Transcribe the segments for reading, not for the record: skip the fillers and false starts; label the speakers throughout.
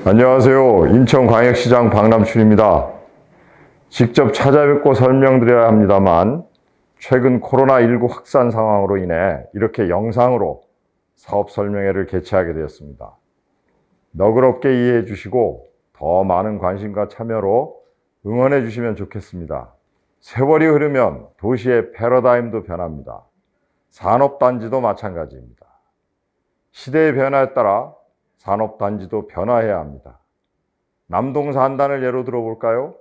Speaker 1: 안녕하세요. 인천광역시장 박남춘입니다. 직접 찾아뵙고 설명드려야 합니다만 최근 코로나19 확산 상황으로 인해 이렇게 영상으로 사업 설명회를 개최하게 되었습니다. 너그럽게 이해해 주시고 더 많은 관심과 참여로 응원해 주시면 좋겠습니다. 세월이 흐르면 도시의 패러다임도 변합니다. 산업단지도 마찬가지입니다. 시대의 변화에 따라 산업단지도 변화해야 합니다. 남동산단을 예로 들어볼까요?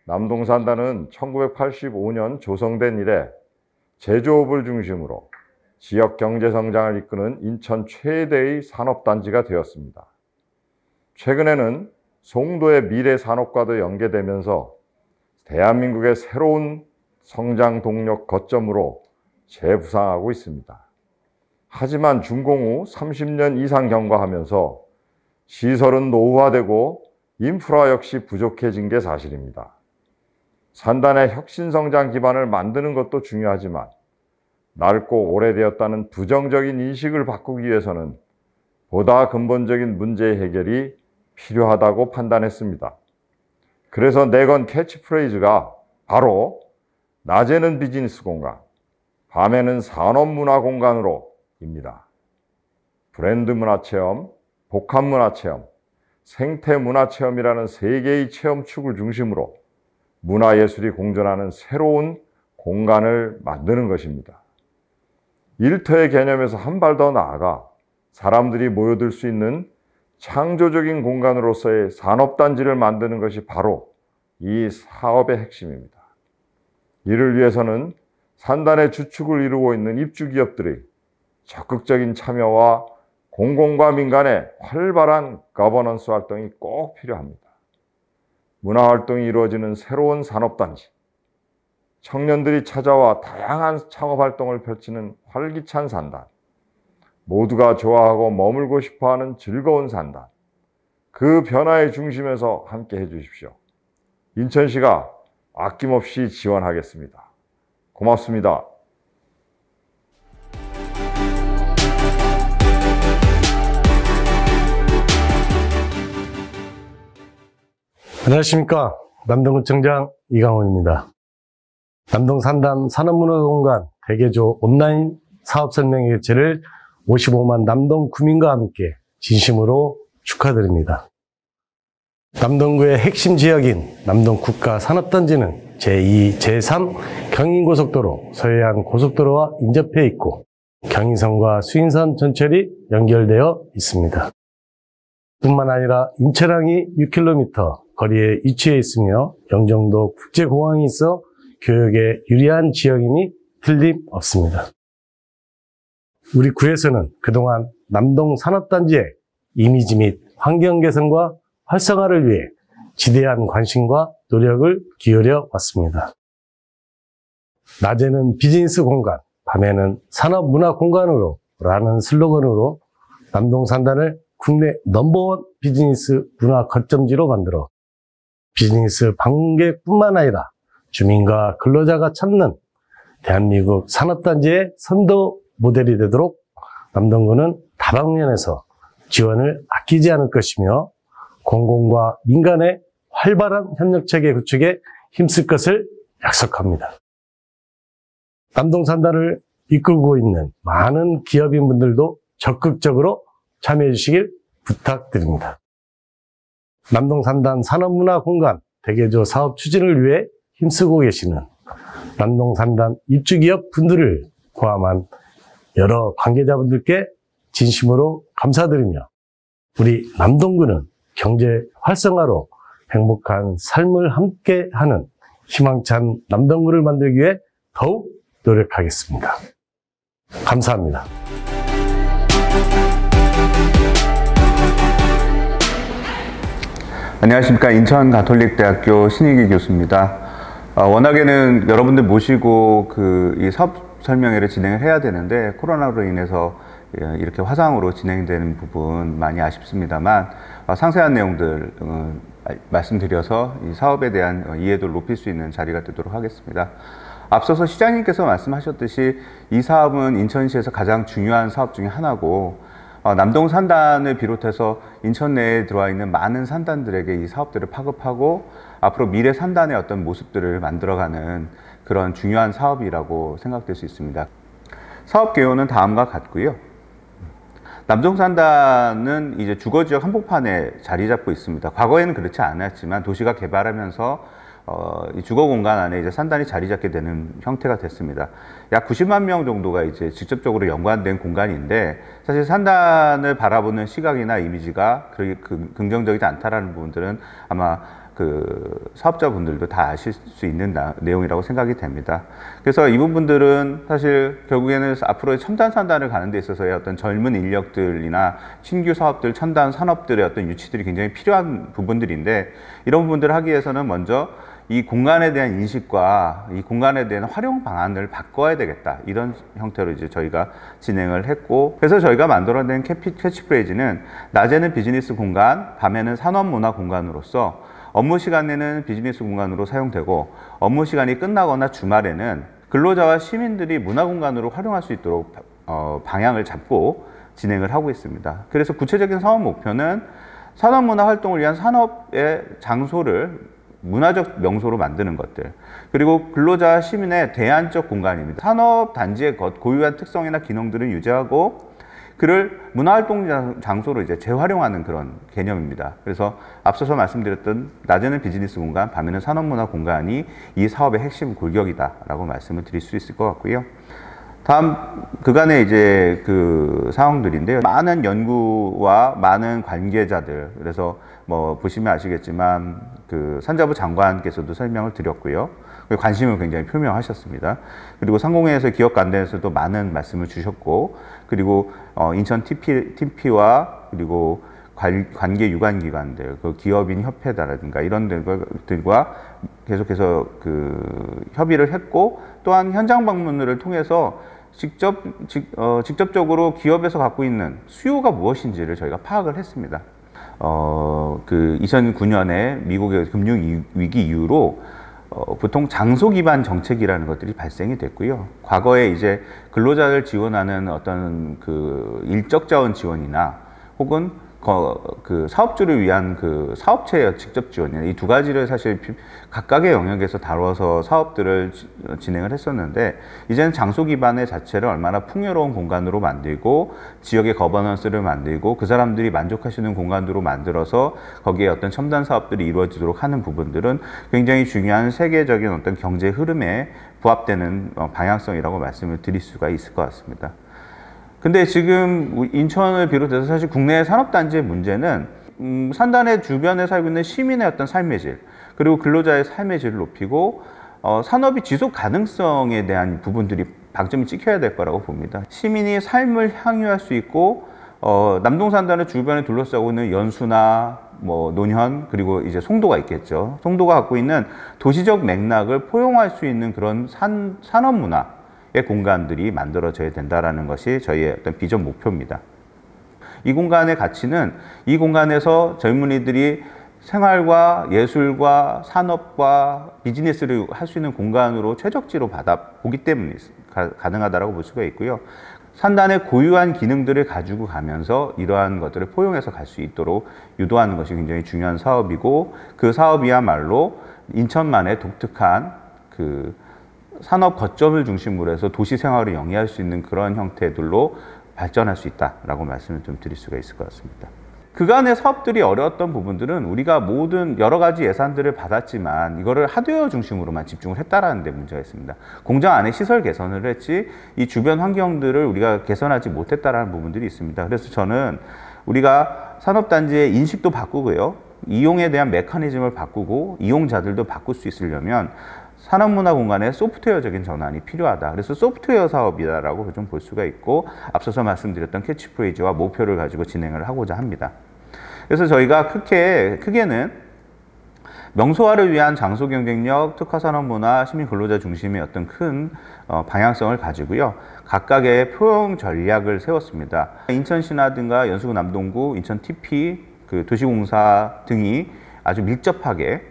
Speaker 1: 남동산단은 1985년 조성된 이래 제조업을 중심으로 지역 경제 성장을 이끄는 인천 최대의 산업단지가 되었습니다. 최근에는 송도의 미래 산업과도 연계되면서 대한민국의 새로운 성장 동력 거점으로 재부상하고 있습니다. 하지만 준공 후 30년 이상 경과하면서 시설은 노후화되고 인프라 역시 부족해진 게 사실입니다. 산단의 혁신성장 기반을 만드는 것도 중요하지만 낡고 오래되었다는 부정적인 인식을 바꾸기 위해서는 보다 근본적인 문제 해결이 필요하다고 판단했습니다. 그래서 내건 캐치프레이즈가 바로 낮에는 비즈니스 공간, 밤에는 산업문화 공간으로 입니다. 브랜드 문화체험, 복합 문화체험, 생태 문화체험이라는 세 개의 체험축을 중심으로 문화예술이 공존하는 새로운 공간을 만드는 것입니다. 일터의 개념에서 한 발 더 나아가 사람들이 모여들 수 있는 창조적인 공간으로서의 산업단지를 만드는 것이 바로 이 사업의 핵심입니다. 이를 위해서는 산단의 주축을 이루고 있는 입주기업들의 적극적인 참여와 공공과 민간의 활발한 거버넌스 활동이 꼭 필요합니다. 문화활동이 이루어지는 새로운 산업단지, 청년들이 찾아와 다양한 창업활동을 펼치는 활기찬 산단, 모두가 좋아하고 머물고 싶어하는 즐거운 산단, 그 변화의 중심에서 함께 해주십시오. 인천시가 아낌없이 지원하겠습니다. 고맙습니다.
Speaker 2: 안녕하십니까. 남동구청장 이강원입니다. 남동산단 산업문화공간 대개조 온라인 사업설명회 개최를 55만 남동 구민과 함께 진심으로 축하드립니다. 남동구의 핵심 지역인 남동국가산업단지는 제2, 제3 경인고속도로, 서해안 고속도로와 인접해 있고 경인선과 수인선 전철이 연결되어 있습니다. 뿐만 아니라 인천항이 6km 거리에 위치해 있으며 영종도 국제공항이 있어 교역에 유리한 지역임이 틀림없습니다. 우리 구에서는 그동안 남동 산업단지의 이미지 및 환경 개선과 활성화를 위해 지대한 관심과 노력을 기울여 왔습니다. 낮에는 비즈니스 공간, 밤에는 산업문화 공간으로 라는 슬로건으로 남동산단을 국내 넘버원 비즈니스 문화 거점지로 만들어 비즈니스 방문객뿐만 아니라 주민과 근로자가 찾는 대한민국 산업단지의 선도 모델이 되도록 남동구는 다방면에서 지원을 아끼지 않을 것이며 공공과 민간의 활발한 협력체계 구축에 힘쓸 것을 약속합니다. 남동산단을 이끌고 있는 많은 기업인분들도 적극적으로 참여해 주시길 부탁드립니다. 남동산단 산업문화공간 대개조 사업 추진을 위해 힘쓰고 계시는 남동산단 입주기업 분들을 포함한 여러 관계자분들께 진심으로 감사드리며 우리 남동구는 경제 활성화로 행복한 삶을 함께하는 희망찬 남동구를 만들기 위해 더욱 노력하겠습니다. 감사합니다.
Speaker 3: 안녕하십니까. 인천가톨릭대학교 신익희 교수입니다. 워낙에는 여러분들 모시고 이 사업 설명회를 진행을 해야 되는데 코로나로 인해서 이렇게 화상으로 진행되는 부분 많이 아쉽습니다만 상세한 내용들 말씀드려서 이 사업에 대한 이해도를 높일 수 있는 자리가 되도록 하겠습니다. 앞서서 시장님께서 말씀하셨듯이 이 사업은 인천시에서 가장 중요한 사업 중에 하나고 남동 산단을 비롯해서 인천 내에 들어와 있는 많은 산단들에게 이 사업들을 파급하고 앞으로 미래 산단의 어떤 모습들을 만들어가는 그런 중요한 사업이라고 생각될 수 있습니다. 사업 개요는 다음과 같고요. 남동 산단은 이제 주거지역 한복판에 자리 잡고 있습니다. 과거에는 그렇지 않았지만 도시가 개발하면서 이 주거 공간 안에 이제 산단이 자리 잡게 되는 형태가 됐습니다. 약 90만 명 정도가 이제 직접적으로 연관된 공간인데, 사실 산단을 바라보는 시각이나 이미지가 긍정적이지 않다라는 부분들은 아마 그 사업자분들도 다 아실 수 있는 내용이라고 생각이 됩니다. 그래서 이 부분들은 사실 결국에는 앞으로의 첨단 산단을 가는 데 있어서의 어떤 젊은 인력들이나 신규 사업들, 첨단 산업들의 어떤 유치들이 굉장히 필요한 부분들인데, 이런 부분들을 하기 위해서는 먼저 이 공간에 대한 인식과 이 공간에 대한 활용 방안을 바꿔야 되겠다, 이런 형태로 이제 저희가 진행을 했고, 그래서 저희가 만들어낸 캐치프레이즈는 낮에는 비즈니스 공간, 밤에는 산업문화 공간으로서 업무 시간에는 비즈니스 공간으로 사용되고, 업무 시간이 끝나거나 주말에는 근로자와 시민들이 문화 공간으로 활용할 수 있도록 방향을 잡고 진행을 하고 있습니다. 그래서 구체적인 사업 목표는 산업문화 활동을 위한 산업의 장소를 문화적 명소로 만드는 것들, 그리고 근로자와 시민의 대안적 공간입니다. 산업단지의 고유한 특성이나 기능들을 유지하고 그를 문화활동 장소로 이제 재활용하는 그런 개념입니다. 그래서 앞서서 말씀드렸던 낮에는 비즈니스 공간, 밤에는 산업문화 공간이 이 사업의 핵심 골격이다라고 말씀을 드릴 수 있을 것 같고요. 다음 그간의 이제 그 사항들인데요. 많은 연구와 많은 관계자들, 그래서 뭐 보시면 아시겠지만 그 산자부 장관께서도 설명을 드렸고요. 관심을 굉장히 표명하셨습니다. 그리고 상공회에서 기업 관계에서도 많은 말씀을 주셨고, 그리고 인천 TP와 그리고 관계 유관기관들, 그 기업인 협회다라든가 이런 들과 계속해서 그 협의를 했고, 또한 현장 방문을 통해서 직접적으로 기업에서 갖고 있는 수요가 무엇인지를 저희가 파악을 했습니다. 그 2009년에 미국의 금융 위기 이후로 보통 장소 기반 정책이라는 것들이 발생이 됐고요. 과거에 이제 근로자를 지원하는 어떤 그 일적 자원 지원이나 혹은 그 사업주를 위한 그 사업체의 직접 지원이나 이 두 가지를 사실 각각의 영역에서 다뤄서 사업들을 진행을 했었는데, 이제는 장소 기반의 자체를 얼마나 풍요로운 공간으로 만들고 지역의 거버넌스를 만들고 그 사람들이 만족하시는 공간으로 만들어서 거기에 어떤 첨단 사업들이 이루어지도록 하는 부분들은 굉장히 중요한 세계적인 어떤 경제 흐름에 부합되는 방향성이라고 말씀을 드릴 수가 있을 것 같습니다. 근데 지금 인천을 비롯해서 사실 국내 산업단지의 문제는 산단의 주변에 살고 있는 시민의 어떤 삶의 질, 그리고 근로자의 삶의 질을 높이고 산업이 지속 가능성에 대한 부분들이 방점이 찍혀야 될 거라고 봅니다. 시민이 삶을 향유할 수 있고 남동 산단의 주변에 둘러싸고 있는 연수나 뭐 논현, 그리고 이제 송도가 있겠죠. 송도가 갖고 있는 도시적 맥락을 포용할 수 있는 그런 산업 문화 의 공간들이 만들어져야 된다는 것이 저희의 어떤 비전 목표입니다. 이 공간의 가치는 이 공간에서 젊은이들이 생활과 예술과 산업과 비즈니스를 할 수 있는 공간으로 최적지로 보기 때문에 가능하다고 볼 수가 있고요. 산단의 고유한 기능들을 가지고 가면서 이러한 것들을 포용해서 갈 수 있도록 유도하는 것이 굉장히 중요한 사업이고, 그 사업이야말로 인천만의 독특한 그 산업 거점을 중심으로 해서 도시 생활을 영위할 수 있는 그런 형태들로 발전할 수 있다라고 말씀을 좀 드릴 수가 있을 것 같습니다. 그간의 사업들이 어려웠던 부분들은 우리가 모든 여러 가지 예산들을 받았지만 이거를 하드웨어 중심으로만 집중을 했다라는 데 문제가 있습니다. 공장 안에 시설 개선을 했지 이 주변 환경들을 우리가 개선하지 못했다라는 부분들이 있습니다. 그래서 저는 우리가 산업단지의 인식도 바꾸고요, 이용에 대한 메커니즘을 바꾸고 이용자들도 바꿀 수 있으려면 산업문화 공간의 소프트웨어적인 전환이 필요하다. 그래서 소프트웨어 사업이다라고 좀 볼 수가 있고, 앞서서 말씀드렸던 캐치프레이즈와 목표를 가지고 진행을 하고자 합니다. 그래서 저희가 크게는 명소화를 위한 장소 경쟁력, 특화 산업문화, 시민 근로자 중심의 어떤 큰 방향성을 가지고요, 각각의 포용 전략을 세웠습니다. 인천시나든가 연수구 남동구, 인천 TP, 그 도시공사 등이 아주 밀접하게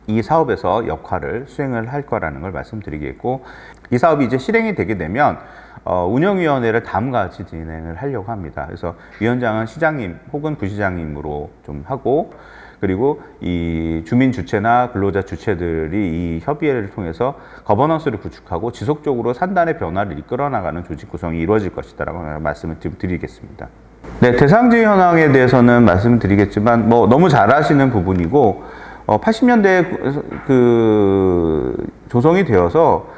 Speaker 3: 이 사업에서 역할을 수행을 할 거라는 걸 말씀드리겠고, 이 사업이 이제 실행이 되게 되면 운영위원회를 다음과 같이 진행을 하려고 합니다. 그래서 위원장은 시장님 혹은 부시장님으로 좀 하고, 그리고 이 주민 주체나 근로자 주체들이 이 협의회를 통해서 거버넌스를 구축하고 지속적으로 산단의 변화를 이끌어 나가는 조직 구성이 이루어질 것이다라고 말씀을 드리겠습니다. 네, 대상지 현황에 대해서는 말씀드리겠지만 너무 잘 아시는 부분이고, 80년대에 조성이 되어서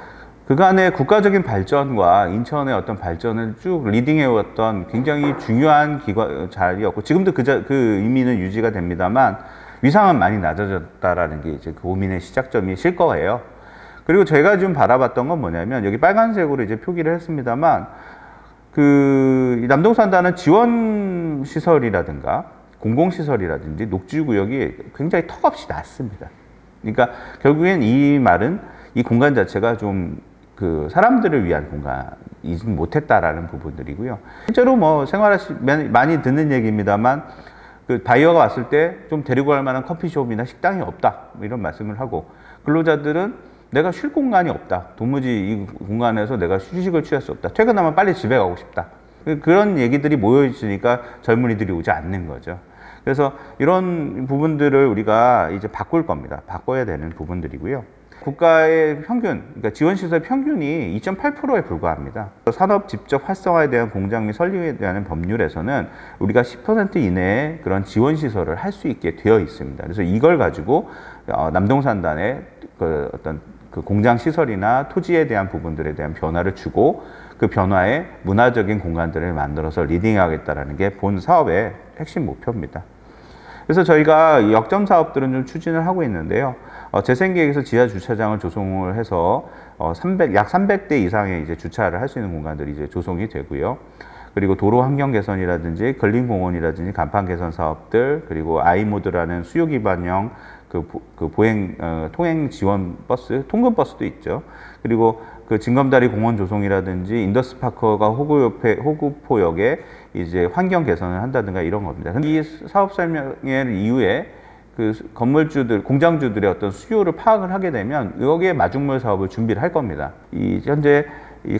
Speaker 3: 그간의 국가적인 발전과 인천의 어떤 발전을 쭉 리딩해왔던 굉장히 중요한 자리였고, 지금도 그 의미는 유지가 됩니다만 위상은 많이 낮아졌다라는 게 이제 그 고민의 시작점이실 거예요. 그리고 제가 좀 바라봤던 건 뭐냐면, 여기 빨간색으로 이제 표기를 했습니다만, 남동산단은 지원 시설이라든가 공공시설이라든지 녹지구역이 굉장히 턱없이 낮습니다. 그러니까 결국엔 이 말은 이 공간 자체가 좀 사람들을 위한 공간이지 못했다라는 부분들이고요. 실제로 많이 듣는 얘기입니다만, 바이어가 왔을 때 좀 데리고 갈 만한 커피숍이나 식당이 없다, 이런 말씀을 하고, 근로자들은 내가 쉴 공간이 없다, 도무지 이 공간에서 내가 휴식을 취할 수 없다, 퇴근하면 빨리 집에 가고 싶다, 그런 얘기들이 모여 있으니까 젊은이들이 오지 않는 거죠. 그래서 이런 부분들을 우리가 이제 바꿀 겁니다. 바꿔야 되는 부분들이고요. 국가의 평균, 그러니까 지원시설 평균이 2.8%에 불과합니다. 산업 직접 활성화에 대한 공장 및 설립에 대한 법률에서는 우리가 10% 이내에 그런 지원시설을 할 수 있게 되어 있습니다. 그래서 이걸 가지고 남동산단의 어떤 공장 시설이나 토지에 대한 부분들에 대한 변화를 주고, 그 변화에 문화적인 공간들을 만들어서 리딩하겠다라는 게 본 사업의 핵심 목표입니다. 그래서 저희가 역점 사업들은 좀 추진을 하고 있는데요. 재생계획에서 지하 주차장을 조성을 해서 약 300대 이상의 이제 주차를 할 수 있는 공간들이 이제 조성이 되고요. 그리고 도로 환경 개선이라든지 근린공원이라든지 간판 개선 사업들, 그리고 아이모드라는 수요 기반형 통행 지원 버스, 통근 버스도 있죠. 그리고 징검다리 공원 조성이라든지 인더스파크가 호구포역에 이제 환경 개선을 한다든가 이런 겁니다. 이 사업 설명회 이후에 건물주들, 공장주들의 어떤 수요를 파악을 하게 되면 여기에 마중물 사업을 준비를 할 겁니다. 현재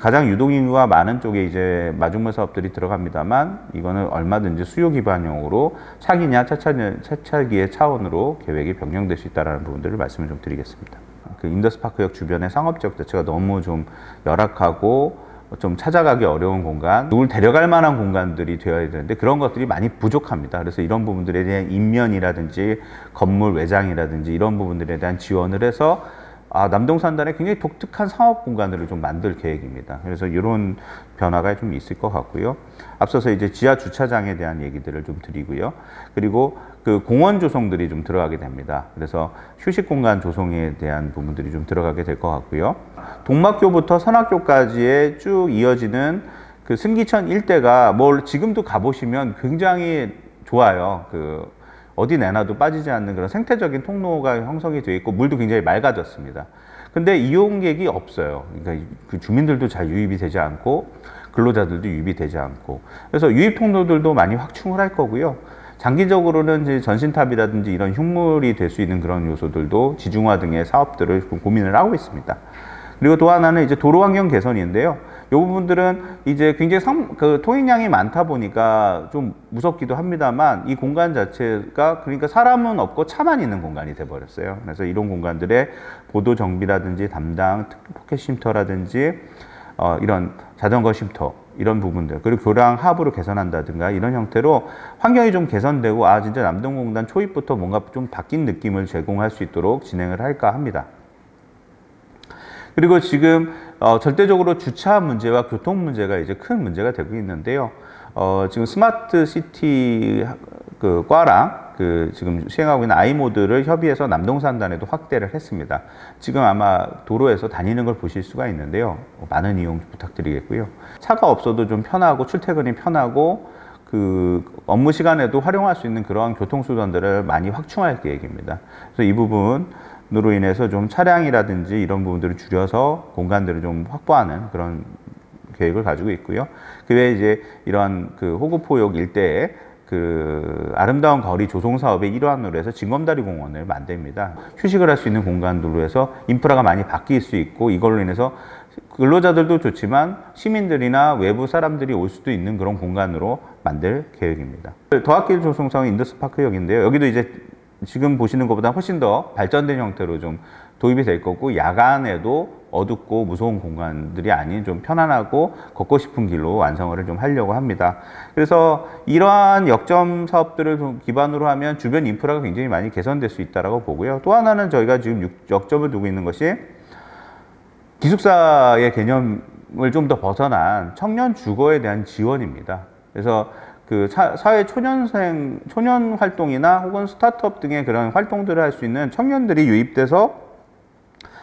Speaker 3: 가장 유동인구가 많은 쪽에 이제 마중물 사업들이 들어갑니다만, 이거는 얼마든지 수요 기반형으로 차기냐 차차기의 차원으로 계획이 변경될 수 있다는 부분들을 말씀을 좀 드리겠습니다. 인더스파크역 주변의 상업지역 자체가 너무 좀 열악하고 좀 찾아가기 어려운 공간, 누굴 데려갈 만한 공간들이 되어야 되는데 그런 것들이 많이 부족합니다. 그래서 이런 부분들에 대한 인면이라든지 건물 외장이라든지 이런 부분들에 대한 지원을 해서 남동산단에 굉장히 독특한 상업 공간들을 좀 만들 계획입니다. 그래서 이런 변화가 좀 있을 것 같고요. 앞서서 이제 지하 주차장에 대한 얘기들을 좀 드리고요. 그리고 공원 조성들이 좀 들어가게 됩니다. 그래서 휴식 공간 조성에 대한 부분들이 좀 들어가게 될 것 같고요. 동막교부터 선악교까지의 쭉 이어지는 승기천 일대가 지금도 가보시면 굉장히 좋아요. 어디 내놔도 빠지지 않는 그런 생태적인 통로가 형성이 되어 있고, 물도 굉장히 맑아졌습니다. 근데 이용객이 없어요. 그러니까 주민들도 잘 유입이 되지 않고, 근로자들도 유입이 되지 않고, 그래서 유입 통로들도 많이 확충을 할 거고요. 장기적으로는 이제 전신탑이라든지 이런 흉물이 될 수 있는 그런 요소들도 지중화 등의 사업들을 고민을 하고 있습니다. 그리고 또 하나는 이제 도로 환경 개선인데요. 이 부분들은 이제 굉장히 통행량이 많다 보니까 좀 무섭기도 합니다만, 이 공간 자체가 그러니까 사람은 없고 차만 있는 공간이 돼버렸어요. 그래서 이런 공간들의 보도 정비라든지 담당 포켓 쉼터라든지 이런 자전거 쉼터 이런 부분들, 그리고 교량 하부를 개선한다든가 이런 형태로 환경이 좀 개선되고 진짜 남동공단 초입부터 뭔가 좀 바뀐 느낌을 제공할 수 있도록 진행을 할까 합니다. 그리고 지금 절대적으로 주차 문제와 교통 문제가 이제 큰 문제가 되고 있는데요. 지금 스마트 시티 과랑 지금 시행하고 있는 아이모드를 협의해서 남동산단에도 확대를 했습니다. 지금 아마 도로에서 다니는 걸 보실 수가 있는데요. 많은 이용 부탁드리겠고요. 차가 없어도 좀 편하고 출퇴근이 편하고 업무 시간에도 활용할 수 있는 그러한 교통수단들을 많이 확충할 계획입니다. 그래서 이 부분으로 인해서 좀 차량이라든지 이런 부분들을 줄여서 공간들을 좀 확보하는 그런 계획을 가지고 있고요. 그 외에 이제 이러한 호구포역 일대에 아름다운 거리 조성 사업의 일환으로 해서 징검다리 공원을 만듭니다. 휴식을 할 수 있는 공간들로 해서 인프라가 많이 바뀔 수 있고, 이걸로 인해서 근로자들도 좋지만 시민들이나 외부 사람들이 올 수도 있는 그런 공간으로 만들 계획입니다. 더학길 조성성 인더스파크역인데요. 여기도 이제 지금 보시는 것보다 훨씬 더 발전된 형태로 좀 도입이 될 거고, 야간에도 어둡고 무서운 공간들이 아닌 좀 편안하고 걷고 싶은 길로 완성을 좀 하려고 합니다. 그래서 이러한 역점 사업들을 좀 기반으로 하면 주변 인프라가 굉장히 많이 개선될 수 있다고 보고요. 또 하나는 저희가 지금 역점을 두고 있는 것이 기숙사의 개념을 좀 더 벗어난 청년 주거에 대한 지원입니다. 그래서 그 사회 초년 활동이나 혹은 스타트업 등의 그런 활동들을 할 수 있는 청년들이 유입돼서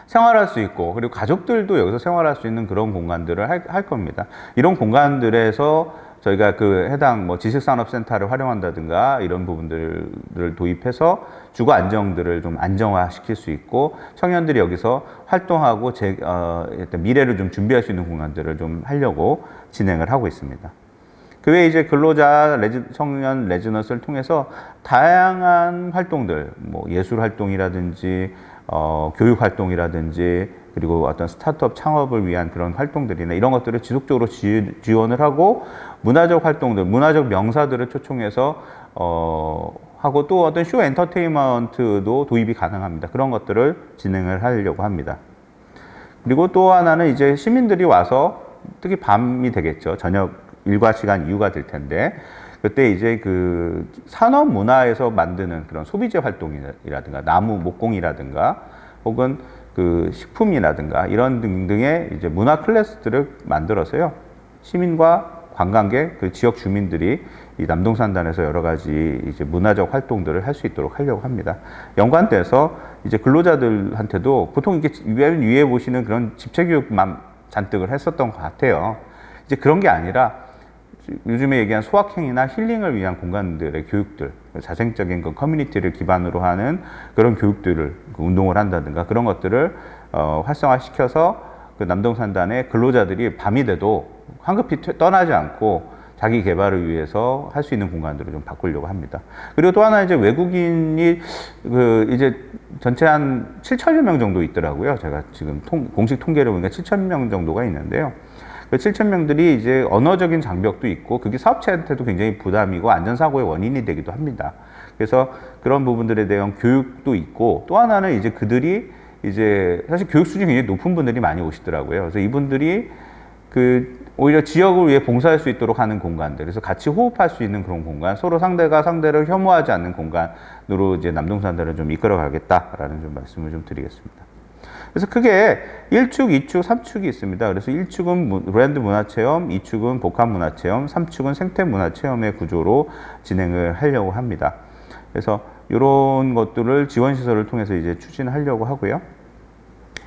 Speaker 3: 생활할 수 있고, 그리고 가족들도 여기서 생활할 수 있는 그런 공간들을 할 겁니다. 이런 공간들에서 저희가 그 해당 뭐 지식산업센터를 활용한다든가 이런 부분들을 도입해서 주거 안정들을 좀 안정화시킬 수 있고, 청년들이 여기서 활동하고 미래를 좀 준비할 수 있는 공간들을 좀 하려고 진행을 하고 있습니다. 그 외에 이제 근로자 청년 레지던스를 통해서 다양한 활동들, 뭐 예술 활동이라든지 교육 활동이라든지, 그리고 어떤 스타트업 창업을 위한 그런 활동들이나 이런 것들을 지속적으로 지원을 하고, 문화적 활동들, 문화적 명사들을 초청해서 하고, 또 어떤 쇼 엔터테인먼트도 도입이 가능합니다. 그런 것들을 진행을 하려고 합니다. 그리고 또 하나는 이제 시민들이 와서, 특히 밤이 되겠죠. 저녁 일과 시간 이후가 될 텐데, 그때 이제 그 산업 문화에서 만드는 그런 소비재 활동이라든가 나무 목공이라든가 혹은 그 식품이라든가 이런 등등의 이제 문화 클래스들을 만들어서요, 시민과 관광객, 그 지역 주민들이 이 남동산단에서 여러 가지 이제 문화적 활동들을 할 수 있도록 하려고 합니다. 연관돼서 이제 근로자들한테도 보통 이렇게 위에 보시는 그런 집체교육만 잔뜩을 했었던 것 같아요. 이제 그런 게 아니라 요즘에 얘기한 소확행이나 힐링을 위한 공간들의 교육들, 자생적인 그 커뮤니티를 기반으로 하는 그런 교육들을, 운동을 한다든가 그런 것들을 활성화시켜서 그 남동산단의 근로자들이 밤이 돼도 황급히 떠나지 않고 자기 개발을 위해서 할 수 있는 공간들을 좀 바꾸려고 합니다. 그리고 또 하나 이제 외국인이 이제 전체 한 7천여 명 정도 있더라고요. 제가 지금 공식 통계를 보니까 7천 명 정도가 있는데요. 그 7천 명들이 이제 언어적인 장벽도 있고, 그게 사업체한테도 굉장히 부담이고 안전사고의 원인이 되기도 합니다. 그래서 그런 부분들에 대한 교육도 있고, 또 하나는 이제 그들이 이제 사실 교육 수준이 굉장히 높은 분들이 많이 오시더라고요. 그래서 이분들이 오히려 지역을 위해 봉사할 수 있도록 하는 공간들, 그래서 같이 호흡할 수 있는 그런 공간, 서로 상대가 상대를 혐오하지 않는 공간으로 이제 남동산단을 좀 이끌어 가겠다라는 좀 말씀을 좀 드리겠습니다. 그래서 크게 1축, 2축, 3축이 있습니다. 그래서 1축은 브랜드 문화체험, 2축은 복합 문화체험, 3축은 생태 문화체험의 구조로 진행을 하려고 합니다. 그래서 이런 것들을 지원시설을 통해서 이제 추진하려고 하고요.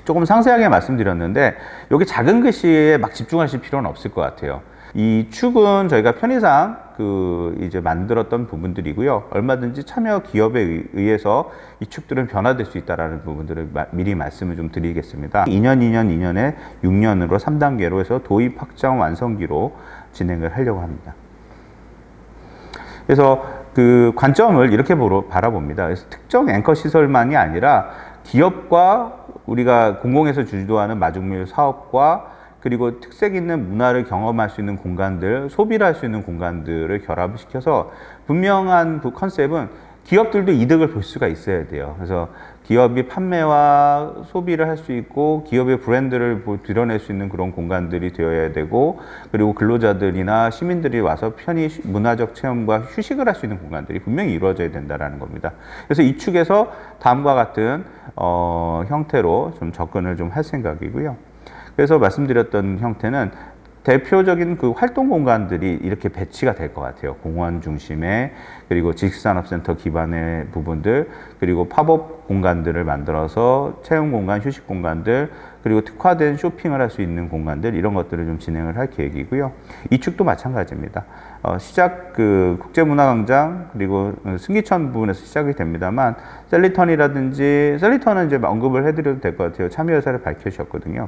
Speaker 3: 조금 상세하게 말씀드렸는데, 여기 작은 글씨에 막 집중하실 필요는 없을 것 같아요. 이 축은 저희가 편의상 이제 만들었던 부분들이고요. 얼마든지 참여 기업에 의해서 이 축들은 변화될 수 있다는 부분들을 미리 말씀을 좀 드리겠습니다. 2년, 2년, 2년에 6년으로 3단계로 해서 도입, 확장, 완성기로 진행을 하려고 합니다. 그래서 그 관점을 이렇게 바라봅니다. 그래서 특정 앵커 시설만이 아니라 기업과 우리가 공공에서 주도하는 마중물 사업과, 그리고 특색 있는 문화를 경험할 수 있는 공간들, 소비를 할 수 있는 공간들을 결합을 시켜서 분명한 그 컨셉은 기업들도 이득을 볼 수가 있어야 돼요. 그래서 기업이 판매와 소비를 할 수 있고 기업의 브랜드를 드러낼 수 있는 그런 공간들이 되어야 되고, 그리고 근로자들이나 시민들이 와서 편히 문화적 체험과 휴식을 할 수 있는 공간들이 분명히 이루어져야 된다는 겁니다. 그래서 이 축에서 다음과 같은 형태로 좀 접근을 좀 할 생각이고요. 그래서 말씀드렸던 형태는 대표적인 그 활동 공간들이 이렇게 배치가 될 것 같아요. 공원 중심에, 그리고 지식산업센터 기반의 부분들, 그리고 팝업 공간들을 만들어서 체험 공간, 휴식 공간들, 그리고 특화된 쇼핑을 할 수 있는 공간들, 이런 것들을 좀 진행을 할 계획이고요. 이 축도 마찬가지입니다. 시작 국제문화광장, 그리고 승기천 부분에서 시작이 됩니다만, 셀리턴이라든지, 셀리턴은 이제 언급을 해드려도 될 것 같아요. 참여 의사를 밝혀주셨거든요.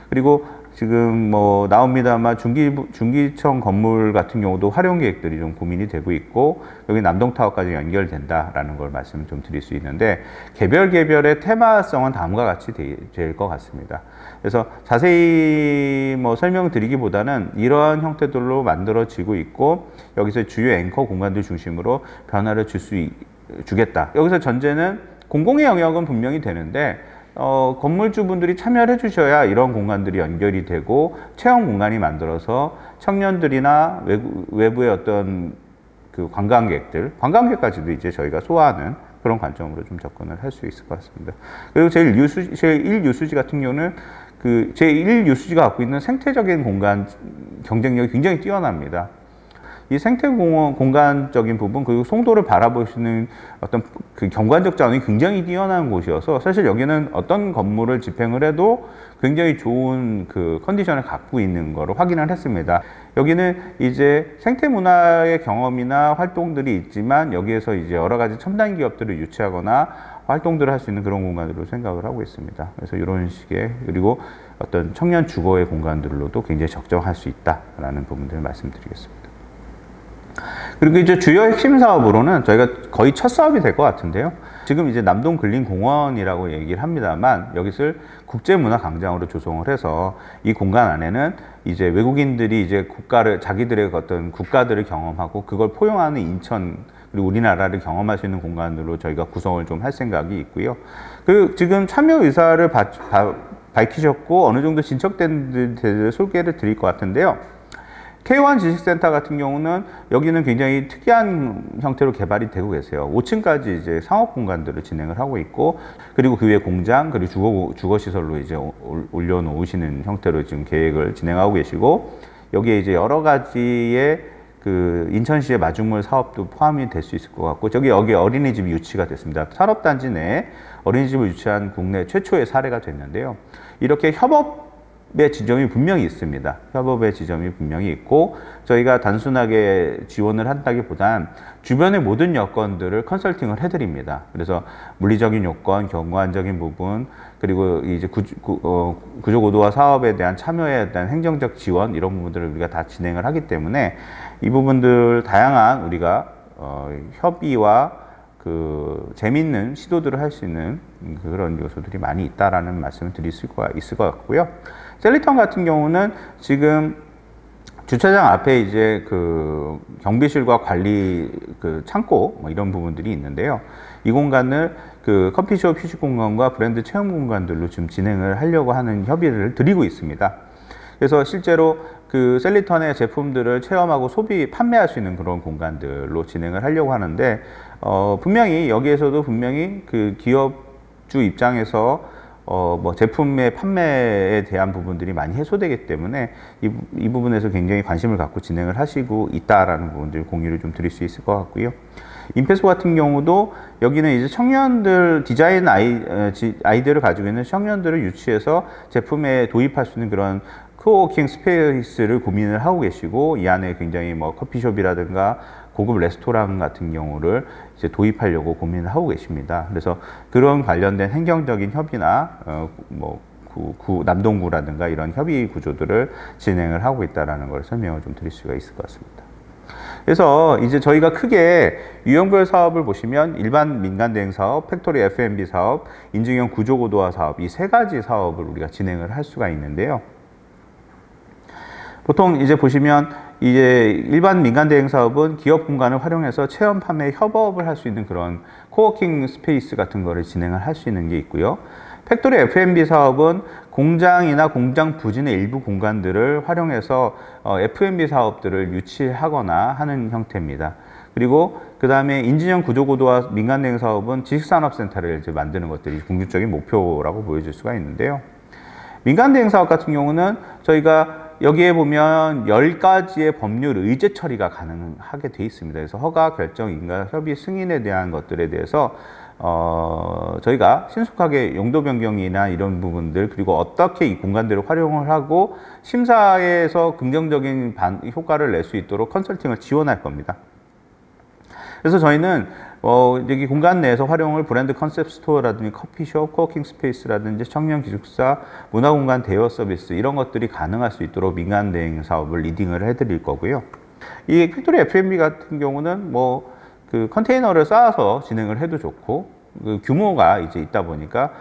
Speaker 3: 그리고 지금 뭐 나옵니다만 중기청 건물 같은 경우도 활용 계획들이 좀 고민이 되고 있고, 여기 남동타워까지 연결된다라는 걸 말씀 좀 드릴 수 있는데, 개별의 테마성은 다음과 같이 될 것 같습니다. 그래서 자세히 뭐 설명드리기보다는 이러한 형태들로 만들어지고 있고, 여기서 주요 앵커 공간들 중심으로 변화를 주겠다. 여기서 전제는 공공의 영역은 분명히 되는데, 건물주분들이 참여를 해주셔야 이런 공간들이 연결이 되고 체험 공간이 만들어서 청년들이나 외부의 어떤 그 관광객까지도 이제 저희가 소화하는 그런 관점으로 좀 접근을 할 수 있을 것 같습니다. 그리고 제1유수지 같은 경우는 그 제1유수지가 갖고 있는 생태적인 공간 경쟁력이 굉장히 뛰어납니다. 이 생태 공간적인 부분, 그리고 송도를 바라볼 수 있는 어떤 그 경관적 자원이 굉장히 뛰어난 곳이어서, 사실 여기는 어떤 건물을 집행을 해도 굉장히 좋은 그 컨디션을 갖고 있는 거를 확인을 했습니다. 여기는 이제 생태 문화의 경험이나 활동들이 있지만, 여기에서 이제 여러 가지 첨단 기업들을 유치하거나 활동들을 할 수 있는 그런 공간으로 생각을 하고 있습니다. 그래서 이런 식의, 그리고 어떤 청년 주거의 공간들로도 굉장히 적정할 수 있다라는 부분들을 말씀드리겠습니다. 그리고 이제 주요 핵심 사업으로는 저희가 거의 첫 사업이 될 것 같은데요. 지금 이제 남동근린공원이라고 얘기를 합니다만, 여기를 국제문화광장으로 조성을 해서 이 공간 안에는 이제 외국인들이 이제 자기들의 어떤 국가들을 경험하고 그걸 포용하는 인천, 그리고 우리나라를 경험할 수 있는 공간으로 저희가 구성을 좀 할 생각이 있고요. 그리고 지금 참여 의사를 밝히셨고 어느 정도 진척된 데를 소개를 드릴 것 같은데요. K1 지식센터 같은 경우는 여기는 굉장히 특이한 형태로 개발이 되고 계세요. 5층까지 이제 상업 공간들을 진행을 하고 있고, 그리고 그 위에 공장, 그리고 주거시설로 이제 올려놓으시는 형태로 지금 계획을 진행하고 계시고, 여기에 이제 여러 가지의 그 인천시의 마중물 사업도 포함이 될 수 있을 것 같고, 여기 어린이집이 유치가 됐습니다. 산업단지 내에 어린이집을 유치한 국내 최초의 사례가 됐는데요. 이렇게 협업의 지점이 분명히 있습니다. 협업의 지점이 분명히 있고, 저희가 단순하게 지원을 한다기보단 주변의 모든 여건들을 컨설팅을 해드립니다. 그래서 물리적인 요건, 경관적인 부분, 그리고 이제 구조고도화 사업에 대한 참여에 대한 행정적 지원, 이런 부분들을 우리가 다 진행을 하기 때문에 이 부분들 다양한 우리가 협의와 그 재밌는 시도들을 할 수 있는 그런 요소들이 많이 있다라는 말씀을 드릴 수 있을 것 같고요. 셀리턴 같은 경우는 지금 주차장 앞에 이제 그 경비실과 관리 그 창고 뭐 이런 부분들이 있는데요. 이 공간을 그 커피숍 휴식 공간과 브랜드 체험 공간들로 지금 진행을 하려고 하는 협의를 드리고 있습니다. 그래서 실제로 그 셀리턴의 제품들을 체험하고 판매할 수 있는 그런 공간들로 진행을 하려고 하는데, 분명히 여기에서도 분명히 그 기업주 입장에서 뭐 제품의 판매에 대한 부분들이 많이 해소되기 때문에 이 부분에서 굉장히 관심을 갖고 진행을 하시고 있다라는 부분들 공유를 좀 드릴 수 있을 것 같고요. 인페소 같은 경우도 여기는 이제 청년들 디자인 아이디어를 가지고 있는 청년들을 유치해서 제품에 도입할 수 있는 그런 코워킹 스페이스를 고민을 하고 계시고, 이 안에 굉장히 뭐 커피숍이라든가 고급 레스토랑 같은 경우를 이제 도입하려고 고민을 하고 계십니다. 그래서 그런 관련된 행정적인 협의나 남동구라든가 이런 협의 구조들을 진행을 하고 있다는 걸 설명을 좀 드릴 수가 있을 것 같습니다. 그래서 이제 저희가 크게 유형별 사업을 보시면 일반 민간 대행 사업, 팩토리 F&B 사업, 인증형 구조고도화 사업, 이 세 가지 사업을 우리가 진행을 할 수가 있는데요. 보통 이제 보시면 이제 일반 민간 대행 사업은 기업 공간을 활용해서 체험 판매 협업을 할 수 있는 그런 코워킹 스페이스 같은 거를 진행을 할 수 있는 게 있고요. 팩토리 F&B 사업은 공장이나 공장 부진의 일부 공간들을 활용해서 F&B 사업들을 유치하거나 하는 형태입니다. 그리고 그 다음에 인증형 구조고도화 민간 대행 사업은 지식산업센터를 이제 만드는 것들이 궁극적인 목표라고 보여질 수가 있는데요. 민간 대행 사업 같은 경우는 저희가 여기에 보면 10가지의 법률 의제 처리가 가능하게 돼 있습니다. 그래서 허가, 결정, 인가, 협의, 승인에 대한 것들에 대해서 저희가 신속하게 용도 변경이나 이런 부분들, 그리고 어떻게 이 공간들을 활용을 하고 심사에서 긍정적인 효과를 낼 수 있도록 컨설팅을 지원할 겁니다. 그래서 저희는 여기 공간 내에서 활용을 브랜드 컨셉 스토어라든지 커피숍, 코워킹 스페이스라든지 청년 기숙사, 문화공간 대여 서비스 이런 것들이 가능할 수 있도록 민간 대행 사업을 리딩을 해드릴 거고요. 이 팩토리 F&B 같은 경우는 뭐 그 컨테이너를 쌓아서 진행을 해도 좋고 그 규모가 이제 있다 보니까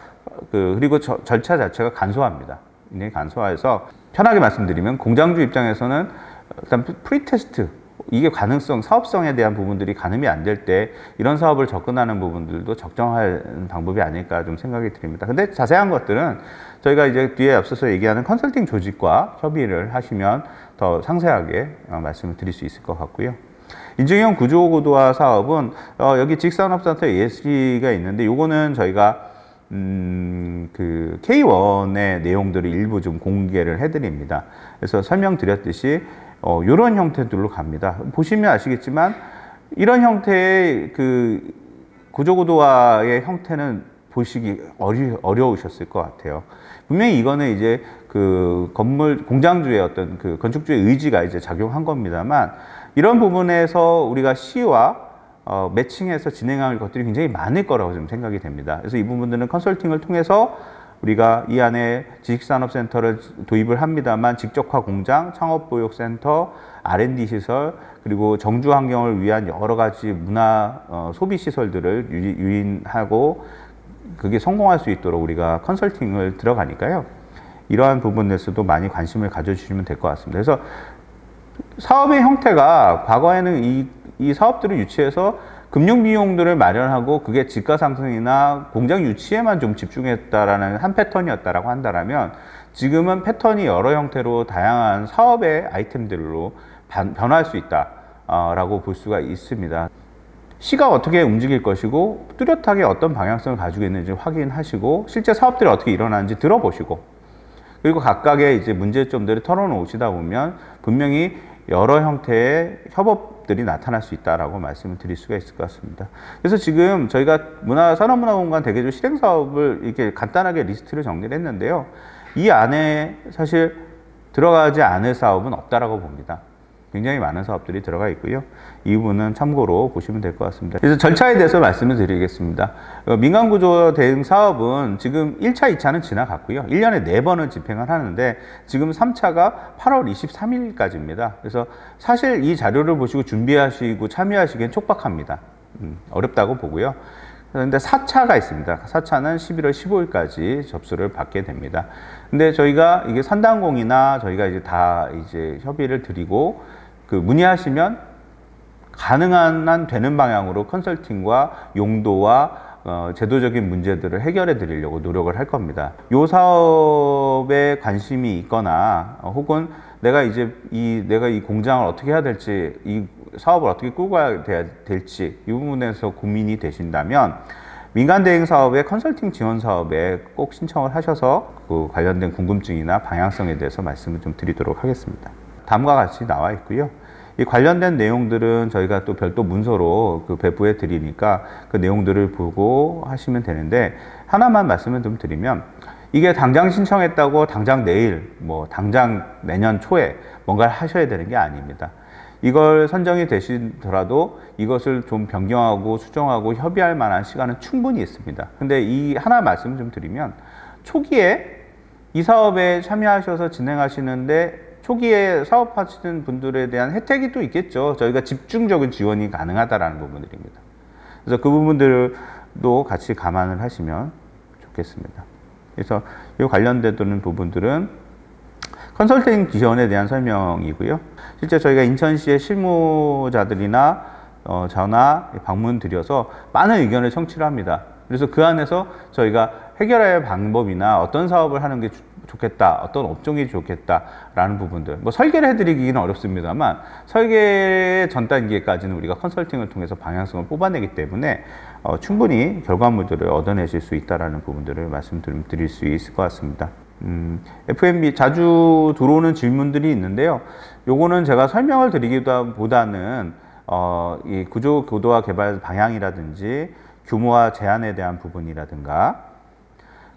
Speaker 3: 그리고 절차 자체가 간소합니다. 굉장히 간소해서 편하게 말씀드리면 공장주 입장에서는 일단 프리테스트 이게 가능성, 사업성에 대한 부분들이 가늠이 안 될 때 이런 사업을 접근하는 부분들도 적정한 방법이 아닐까 좀 생각이 듭니다. 근데 자세한 것들은 저희가 이제 뒤에 앞서서 얘기하는 컨설팅 조직과 협의를 하시면 더 상세하게 말씀을 드릴 수 있을 것 같고요. 인증형 구조고도화 사업은 여기 직산업센터 ESG가 있는데 요거는 저희가 그 K1의 내용들을 일부 좀 공개를 해드립니다. 그래서 설명드렸듯이 이런 형태들로 갑니다. 보시면 아시겠지만 이런 형태의 그 구조고도화의 형태는 보시기 어려우셨을 것 같아요. 분명히 이거는 이제 그 건물 공장주의 어떤 그 건축주의 의지가 이제 작용한 겁니다만 이런 부분에서 우리가 시와 매칭해서 진행할 것들이 굉장히 많을 거라고 좀 생각이 됩니다. 그래서 이 부분들은 컨설팅을 통해서 우리가 이 안에 지식산업센터를 도입을 합니다만 직접화 공장, 창업보육센터, R&D 시설, 그리고 정주 환경을 위한 여러 가지 문화 소비 시설들을 유인하고 그게 성공할 수 있도록 우리가 컨설팅을 들어가니까요. 이러한 부분에서도 많이 관심을 가져주시면 될 것 같습니다. 그래서 사업의 형태가 과거에는 이 사업들을 유치해서 금융 비용들을 마련하고 그게 지가 상승이나 공장 유치에만 좀 집중했다라는 한 패턴이었다라고 한다면 지금은 패턴이 여러 형태로 다양한 사업의 아이템들로 변화할 수 있다라고 볼 수가 있습니다. 시가 어떻게 움직일 것이고 뚜렷하게 어떤 방향성을 가지고 있는지 확인하시고 실제 사업들이 어떻게 일어나는지 들어보시고 그리고 각각의 이제 문제점들을 털어놓으시다 보면 분명히 여러 형태의 협업들이 나타날 수 있다라고 말씀을 드릴 수가 있을 것 같습니다. 그래서 지금 저희가 산업문화공간 대개조 실행 사업을 이렇게 간단하게 리스트를 정리를 했는데요. 이 안에 사실 들어가지 않을 사업은 없다라고 봅니다. 굉장히 많은 사업들이 들어가 있고요. 이 부분은 참고로 보시면 될 것 같습니다. 그래서 절차에 대해서 말씀을 드리겠습니다. 민간구조 대응 사업은 지금 1차, 2차는 지나갔고요. 1년에 4번을 집행을 하는데 지금 3차가 8월 23일까지입니다. 그래서 사실 이 자료를 보시고 준비하시고 참여하시기엔 촉박합니다. 어렵다고 보고요. 그런데 4차가 있습니다. 4차는 11월 15일까지 접수를 받게 됩니다. 근데 저희가 이게 산단공이나 저희가 이제 다 이제 협의를 드리고 그 문의하시면 가능한 한 되는 방향으로 컨설팅과 용도와 제도적인 문제들을 해결해 드리려고 노력을 할 겁니다. 이 사업에 관심이 있거나 혹은 내가 이 공장을 어떻게 해야 될지 이 사업을 어떻게 끌고 가야 될지 이 부분에서 고민이 되신다면 민간 대행 사업의 컨설팅 지원 사업에 꼭 신청을 하셔서 그 관련된 궁금증이나 방향성에 대해서 말씀을 좀 드리도록 하겠습니다. 다음과 같이 나와 있고요. 이 관련된 내용들은 저희가 또 별도 문서로 그 배부해 드리니까 그 내용들을 보고 하시면 되는데 하나만 말씀을 좀 드리면 이게 당장 신청했다고 당장 내일 당장 내년 초에 뭔가를 하셔야 되는 게 아닙니다. 이걸 선정이 되시더라도 이것을 좀 변경하고 수정하고 협의할 만한 시간은 충분히 있습니다. 근데 이 하나 말씀 좀 드리면 초기에 이 사업에 참여하셔서 진행하시는데 초기에 사업하시는 분들에 대한 혜택이 또 있겠죠. 저희가 집중적인 지원이 가능하다라는 부분들입니다. 그래서 그 부분들도 같이 감안을 하시면 좋겠습니다. 그래서 이 관련되는 부분들은 컨설팅 지원에 대한 설명이고요. 실제 저희가 인천시의 실무자들이나 전화, 방문 드려서 많은 의견을 청취를 합니다. 그래서 그 안에서 저희가 해결할 방법이나 어떤 사업을 하는 게 좋겠다, 어떤 업종이 좋겠다라는 부분들, 설계를 해드리기는 어렵습니다만 설계 전 단계까지는 우리가 컨설팅을 통해서 방향성을 뽑아내기 때문에 충분히 결과물들을 얻어내실 수 있다는 부분들을 말씀드릴 수 있을 것 같습니다. F&B 자주 들어오는 질문들이 있는데요. 요거는 제가 설명을 드리기보다는 이 구조 고도화 개발 방향이라든지 규모와 제한에 대한 부분이라든가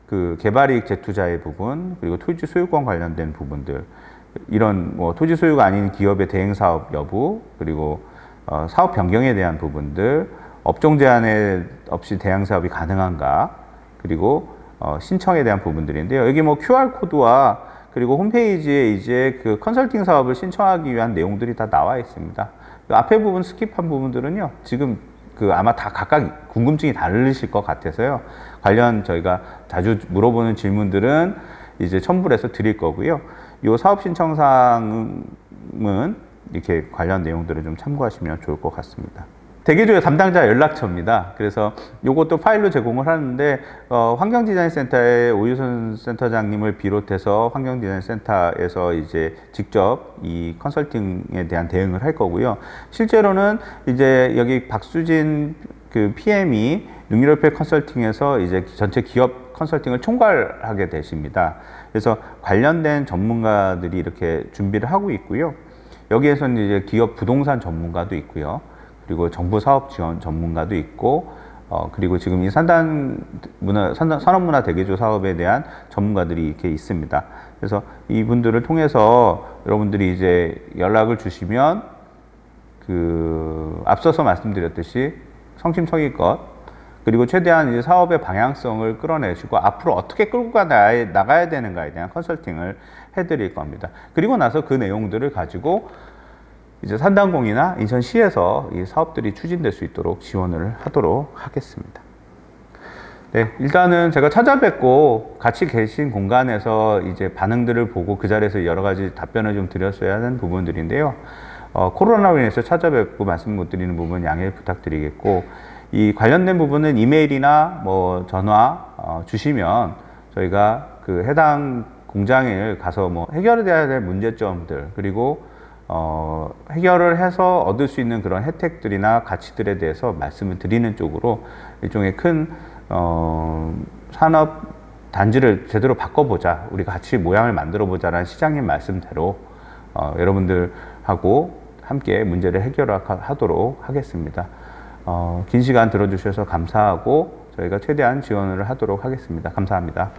Speaker 3: 그 개발이익 재투자의 부분 그리고 토지 소유권 관련된 부분들 이런 토지 소유가 아닌 기업의 대행 사업 여부 그리고 사업 변경에 대한 부분들, 업종 제한 없이 대항 사업이 가능한가, 그리고 신청에 대한 부분들인데요. 여기 뭐 QR코드와 그리고 홈페이지에 이제 그 컨설팅 사업을 신청하기 위한 내용들이 다 나와 있습니다. 그 앞에 부분 스킵한 부분들은요, 지금 그 아마 다 각각 궁금증이 다르실 것 같아서요. 관련 저희가 자주 물어보는 질문들은 이제 첨부를 해서 드릴 거고요. 이 사업 신청사항은 이렇게 관련 내용들을 좀 참고하시면 좋을 것 같습니다. 대개조의 담당자 연락처입니다. 그래서 이것도 파일로 제공을 하는데 환경디자인센터의 오유선 센터장님을 비롯해서 환경디자인센터에서 이제 직접 이 컨설팅에 대한 대응을 할 거고요. 실제로는 이제 여기 박수진 그 PM이 능률협회 컨설팅에서 이제 전체 기업 컨설팅을 총괄하게 되십니다. 그래서 관련된 전문가들이 이렇게 준비를 하고 있고요. 여기에서는 이제 기업 부동산 전문가도 있고요. 그리고 정부 사업 지원 전문가도 있고, 그리고 지금 이 산업문화 대개조 사업에 대한 전문가들이 이렇게 있습니다. 그래서 이분들을 통해서 여러분들이 이제 연락을 주시면 앞서서 말씀드렸듯이 성심성의껏, 그리고 최대한 이제 사업의 방향성을 끌어내시고 앞으로 어떻게 끌고 나가야 되는가에 대한 컨설팅을 해드릴 겁니다. 그리고 나서 그 내용들을 가지고 이제 산단공이나 인천시에서 이 사업들이 추진될 수 있도록 지원을 하도록 하겠습니다. 네, 일단은 제가 찾아뵙고 같이 계신 공간에서 이제 반응들을 보고 그 자리에서 여러 가지 답변을 좀 드렸어야 하는 부분들인데요. 코로나로 인해서 찾아뵙고 말씀 못 드리는 부분 양해 부탁드리겠고, 이 관련된 부분은 이메일이나 뭐 전화 주시면 저희가 그 해당 공장을 가서 뭐 해결해야 될 문제점들, 그리고 해결을 해서 얻을 수 있는 그런 혜택들이나 가치들에 대해서 말씀을 드리는 쪽으로 일종의 큰 산업 단지를 제대로 바꿔보자, 우리가 같이 모양을 만들어 보자라는 시장님 말씀대로 여러분들하고 함께 문제를 해결하도록 하겠습니다. 긴 시간 들어주셔서 감사하고 저희가 최대한 지원을 하도록 하겠습니다. 감사합니다.